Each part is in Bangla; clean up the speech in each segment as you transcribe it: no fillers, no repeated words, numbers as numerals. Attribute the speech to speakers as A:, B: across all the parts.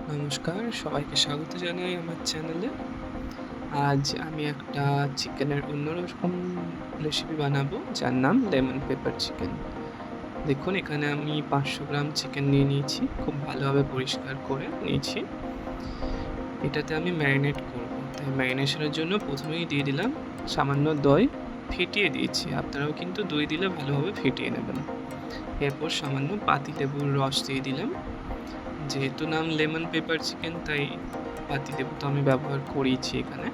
A: নমস্কার, সবাইকে স্বাগত জানাই আমার চ্যানেলে। আজ আমি একটা চিকেনের অন্যরকম রেসিপি বানাবো, যার নাম লেমন পেপার চিকেন। দেখুন, এখানে আমি 500 গ্রাম চিকেন নিয়ে নিয়েছি। খুব ভালোভাবে পরিষ্কার করে নিয়েছি। এটাতে আমি ম্যারিনেট করব। তাই ম্যারিনেশনের জন্য প্রথমেই দিয়ে দিলাম সামান্য দই, ফেটিয়ে দিয়েছি। আপনারাও কিন্তু দই দিলে ভালোভাবে ফেটিয়ে নেবেন। এরপর সামান্য পাতিলেবুর রস দিয়ে দিলাম। যেহেতু নাম লেমন পেপার চিকেন, তাই পাতিলেবু তো আমি ব্যবহার করেইছি এখানে।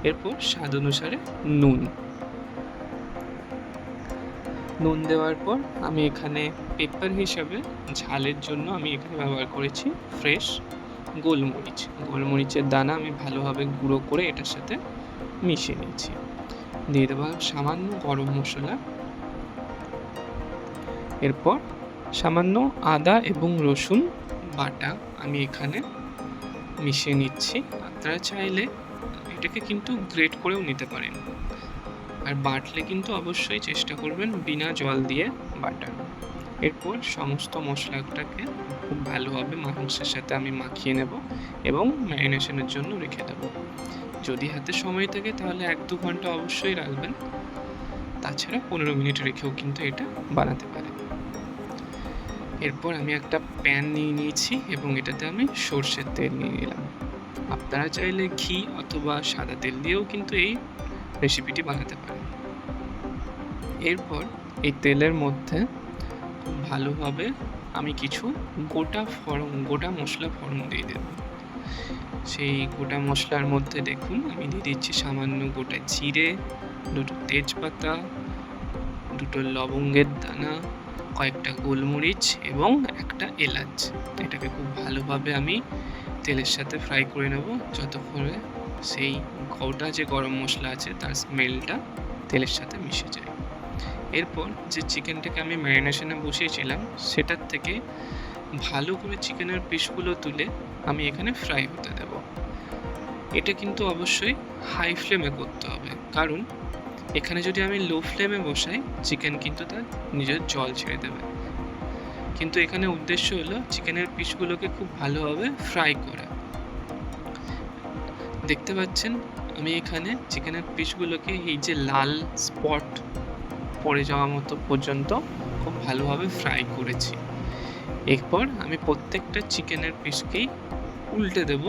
A: এরপর স্বাদ অনুসারে নুন নুন দেওয়ার পর আমি এখানে পেপার হিসাবে ঝালের জন্য আমি এখানে ব্যবহার করেছি ফ্রেশ গোলমরিচের দানা আমি ভালোভাবে গুঁড়ো করে এটার সাথে মিশিয়ে নিয়েছি। দিয়ে দেবো সামান্য গরম মশলা। এরপর সামান্য আদা এবং রসুন বাটা আমি এখানে মিশিয়ে নিচ্ছি। আপনারা চাইলে এটাকে কিন্তু গ্রেট করেও নিতে পারেন, আর বাটলে কিন্তু অবশ্যই চেষ্টা করবেন বিনা জল দিয়ে বাটার। এরপর সমস্ত মশলাটাকে খুব ভালোভাবে মাংসের সাথে আমি মাখিয়ে নেব এবং ম্যারিনেশনের জন্য রেখে দেব। যদি হাতে সময় থাকে তাহলে 1-2 ঘন্টা অবশ্যই রাখবেন, তাছাড়া 15 মিনিট রেখেও কিন্তু এটা বানাতে পারেন। এরপর আমি একটা প্যান নিয়ে নিয়েছি এবং এটাতে আমি সর্ষের তেল নিয়ে নিলাম। আপনারা চাইলে ঘি অথবা সাদা তেল দিয়েও কিন্তু এই রেসিপিটি বানাতে পারেন। এরপর এই তেলের মধ্যে খুব ভালোভাবে আমি কিছু গোটা মশলা ফোড়ন দিয়ে দেব। সেই গোটা মশলার মধ্যে দেখুন আমি দিয়ে দিচ্ছি সামান্য গোটা জিরে, 2টো তেজপাতা, 2টো লবঙ্গের দানা, কয়েকটা গোলমরিচ এবং একটা এলাচ। এটাকে খুব ভালোভাবে আমি তেলের সাথে ফ্রাই করে নেব, যতক্ষণে সেই গোটা যে গরম মশলা আছে তার স্মেলটা তেলের সাথে মিশে যায়। এরপর যে চিকেনটাকে আমি ম্যারিনেশনে বসিয়েছিলাম সেটার থেকে ভালো করে চিকেনের পিসগুলো তুলে আমি এখানে ফ্রাই হতে দেব। এটা কিন্তু অবশ্যই হাই ফ্লেমে করতে হবে, কারণ এখানে যদি আমি লো ফ্লেমে বসাই চিকেন কিন্তু তার নিজের জল ছেড়ে দেবে। কিন্তু এখানে উদ্দেশ্য হলো চিকেনের পিসগুলোকে খুব ভালোভাবে ফ্রাই করা। দেখতে পাচ্ছেন আমি এখানে চিকেনের পিসগুলোকে এই যে লাল স্পট পড়ে যাওয়া মতো পর্যন্ত খুব ভালোভাবে ফ্রাই করেছি। এরপর আমি প্রত্যেকটা চিকেনের পিসকেই উল্টে দেব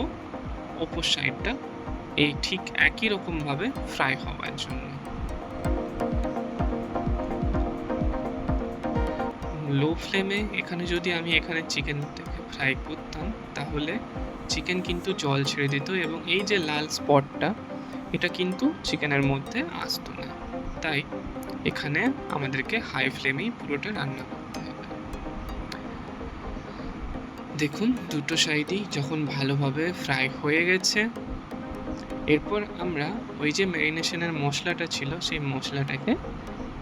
A: অপর সাইডটা এই ঠিক একই রকমভাবে ফ্রাই হওয়ার জন্য। লো ফ্লেমে এখানে যদি আমি চিকেনটাকে ফ্রাই করতাম তাহলে চিকেন কিন্তু জল ছেড়ে দিত এবং এই যে লাল স্পটটা এটা কিন্তু চিকেনের মধ্যে আসতো না। তাই এখানে আমাদেরকে হাই ফ্লেমেই পুরোটা রান্না করতে হবে। দেখুন দুটো সাইডই যখন ভালোভাবে ফ্রাই হয়ে গেছে, এরপর আমরা ওই যে ম্যারিনেশনের মশলাটা ছিল সেই মশলাটাকে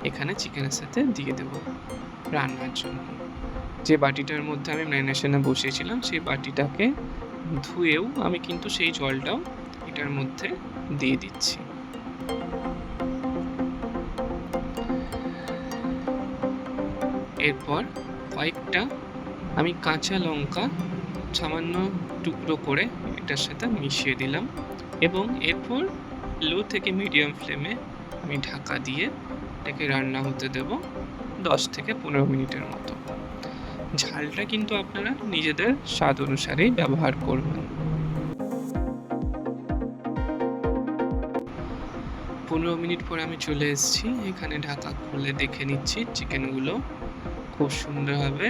A: এখানে চিকেনের সাথে দিয়ে দেব রান্নার জন্য। যে বাটিটার মধ্যে আমি ম্যারিনেশনে বসিয়েছিলাম সেই বাটিটাকে ধুয়েও আমি কিন্তু সেই জলটাও এটার মধ্যে দিয়ে দিচ্ছি। এরপর কয়েকটা আমি কাঁচা লঙ্কা সামান্য টুকরো করে এটার সাথে মিশিয়ে দিলাম এবং এরপর লো থেকে মিডিয়াম ফ্লেমে আমি ঢাকা দিয়ে এটাকে রান্না হতে দেব 10-15 মিনিটের মতো। ঝালটা কিন্তু আপনারা নিজেদের স্বাদ অনুসারেই ব্যবহার করবেন। 15 মিনিট পরে আমি চলে এসেছি। এখানে ঢাকা খুলে দেখে নিচ্ছি চিকেনগুলো খুব সুন্দরভাবে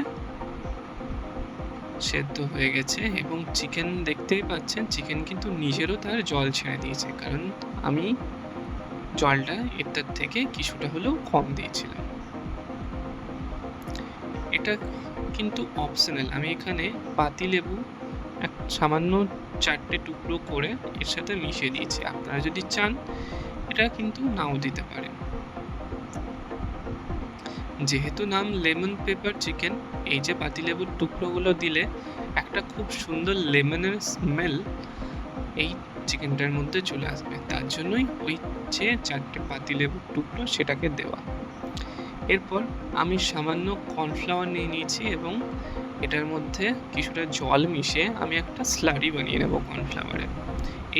A: সেদ্ধ হয়ে গেছে এবং চিকেন দেখতেই পাচ্ছেন চিকেন কিন্তু নিজেরও তার জল ছেড়ে দিয়েছে, কারণ আমি জলটা এটার থেকে কিছুটা হলেও কম দিয়েছিলাম। এটা কিন্তু অপশনাল, আমি এখানে পাতিলেবু সামান্য 4টে টুকরো করে এর সাথে মিশিয়ে দিয়েছি। আপনারা যদি চান এটা কিন্তু নাও দিতে পারেন। যেহেতু নাম লেমন পেপার চিকেন, এই যে পাতিলেবুর টুকরোগুলো দিলে একটা খুব সুন্দর লেমনের স্মেল এই চিকেনটার মধ্যে চলে আসবে, তার জন্যই ওই যে 4টে পাতিলেবুর টুকরো সেটাকে দেওয়া। এরপর আমি সামান্য কর্নফ্লাওয়ার নিয়ে নিয়েছি এবং এটার মধ্যে কিছুটা জল মিশিয়ে আমি একটা স্লারি বানিয়ে নেবো কর্নফ্লাওয়ারের।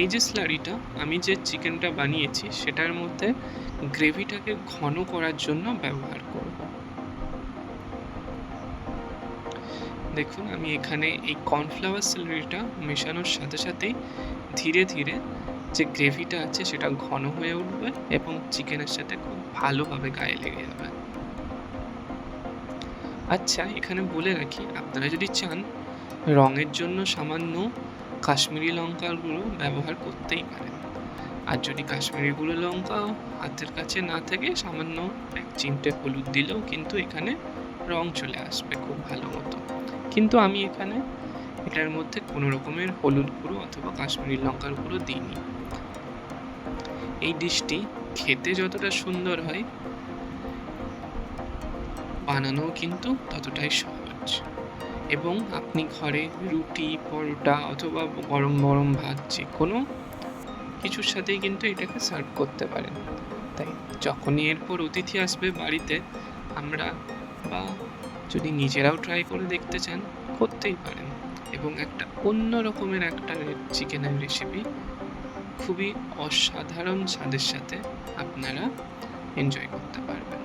A: এই যে স্লারিটা আমি যে চিকেনটা বানিয়েছি সেটার মধ্যে গ্রেভিটাকে ঘন করার জন্য ব্যবহার করব। দেখুন আমি এখানে এই কর্নফ্লাওয়ার স্লারিটা মেশানোর সাথে সাথেই ধীরে ধীরে যে গ্রেভিটা আছে সেটা ঘন হয়ে উঠবে এবং চিকেনের সাথে খুব ভালোভাবে গায়ে লেগে যাবে। আচ্ছা, এখানে বলে রাখি, আপনারা যদি চান রঙের জন্য সামান্য কাশ্মীরি লঙ্কার গুঁড়ো ব্যবহার করতেই পারেন। আর যদি কাশ্মীরি গুঁড়ো লঙ্কা হাতের কাছে না থাকে সামান্য এক চিমটে হলুদ দিলেও কিন্তু এখানে রং চলে আসবে খুব ভালো মতো। কিন্তু আমি এখানে এটার মধ্যে কোনো রকমের হলুদ গুঁড়ো অথবা কাশ্মীরি লঙ্কার গুঁড়ো দিইনি। এই ডিশটি খেতে যতটা সুন্দর হয় বানানোও কিন্তু ততটাই সহজ, এবং আপনি ঘরে রুটি, পরোটা অথবা গরম গরম ভাত যে কোনো কিছুর সাথেই কিন্তু এটাকে সার্ভ করতে পারেন। তাই যখনই এরপর অতিথি আসবে বাড়িতে, আমরা বা যদি নিজেরাও ট্রাই করে দেখতে চান করতেই পারেন, এবং একটা অন্য রকমের একটা চিকেনের রেসিপি খুবই অসাধারণ স্বাদের সাথে আপনারা এনজয় করতে পারবেন।